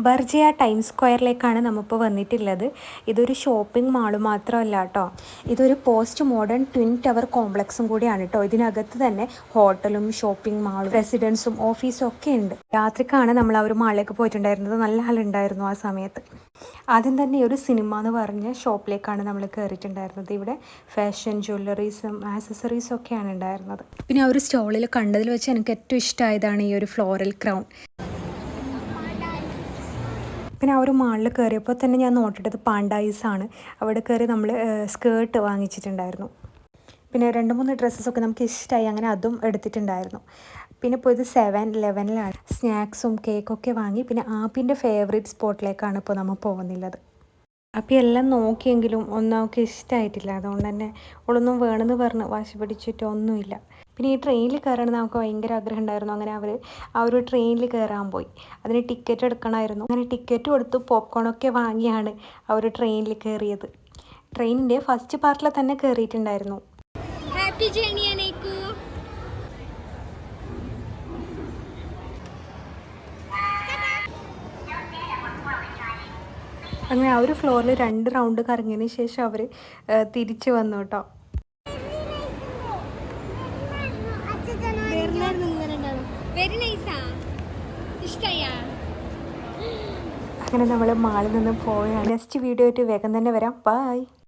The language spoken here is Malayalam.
ബർജിയ ടൈം സ്ക്വയറിലേക്കാണ് നമ്മളിപ്പോൾ വന്നിട്ടുള്ളത്. ഇതൊരു ഷോപ്പിംഗ് മാള് മാത്രമല്ല കേട്ടോ, ഇതൊരു പോസ്റ്റ് മോഡേൺ ട്വിൻ ടവർ കോംപ്ലക്സും കൂടിയാണ് കേട്ടോ. ഇതിനകത്ത് തന്നെ ഹോട്ടലും ഷോപ്പിംഗ് മാളും റെസിഡൻസും ഓഫീസും ഒക്കെ ഉണ്ട്. രാത്രിക്കാണ് നമ്മൾ ആ ഒരു മാളിലേക്ക് പോയിട്ടുണ്ടായിരുന്നത്. നല്ല ആളുണ്ടായിരുന്നു ആ സമയത്ത്. ആദ്യം തന്നെ ഒരു സിനിമ എന്ന് പറഞ്ഞ ഷോപ്പിലേക്കാണ് നമ്മൾ കയറിയിട്ടുണ്ടായിരുന്നത്. ഇവിടെ ഫാഷൻ ജ്വല്ലറീസും ആക്സസറീസും ഒക്കെയാണ് ഉണ്ടായിരുന്നത്. പിന്നെ ആ ഒരു സ്റ്റോളിൽ കണ്ടതിൽ വെച്ച് എനിക്ക് ഏറ്റവും ഇഷ്ടമായതാണ് ഈ ഒരു ഫ്ലോറൽ ക്രൗൺ. പിന്നെ ആ ഒരു മാളിൽ കയറിയപ്പോൾ തന്നെ ഞാൻ നോട്ടിട്ടത് പാണ്ടായിസാണ്. അവിടെ കയറി നമ്മൾ സ്കേർട്ട് വാങ്ങിച്ചിട്ടുണ്ടായിരുന്നു. പിന്നെ 2-3 ഡ്രസ്സസൊക്കെ നമുക്ക് ഇഷ്ടമായി, അങ്ങനെ അതും എടുത്തിട്ടുണ്ടായിരുന്നു. പിന്നെ ഇപ്പോൾ ഇത് 7-Eleven സ്നാക്സും കേക്കൊക്കെ വാങ്ങി. പിന്നെ ആപ്പിൻ്റെ ഫേവറേറ്റ് സ്പോട്ടിലേക്കാണ് ഇപ്പോൾ നമ്മൾ പോകുന്നത്. അപ്പോൾ എല്ലാം നോക്കിയെങ്കിലും ഒന്നും അവൾക്ക് ഇഷ്ടമായിട്ടില്ല. അതുകൊണ്ട് തന്നെ അവളൊന്നും വേണമെന്ന് പറഞ്ഞ് വാശി പിടിച്ചിട്ടൊന്നുമില്ല. പിന്നെ ഈ ട്രെയിനിൽ കയറണമെന്ന് നമുക്ക് ഭയങ്കര ആഗ്രഹം ഉണ്ടായിരുന്നു. അങ്ങനെ അവർ ആ ഒരു ട്രെയിനിൽ കയറാൻ പോയി. അതിന് ടിക്കറ്റ് എടുക്കണമായിരുന്നു. അങ്ങനെ ടിക്കറ്റ് കൊടുത്ത് പോപ്കോണൊക്കെ വാങ്ങിയാണ് ആ ഒരു ട്രെയിനിൽ കയറിയത്. ട്രെയിനിൻ്റെ ഫസ്റ്റ് പാർട്ടിൽ തന്നെ കയറിയിട്ടുണ്ടായിരുന്നു. Happy journey അനേക്കു. അങ്ങനെ ആ ഒരു ഫ്ലോറിൽ 2 റൗണ്ട് കറങ്ങിയതിന് ശേഷം അവർ തിരിച്ചു വന്നു കേട്ടോ. അങ്ങനെ നമ്മൾ മാളിൽ നിന്ന് പോവുകയാണ്. നെക്സ്റ്റ് വീഡിയോ ആയിട്ട് വേഗം തന്നെ വരാം. ബൈ.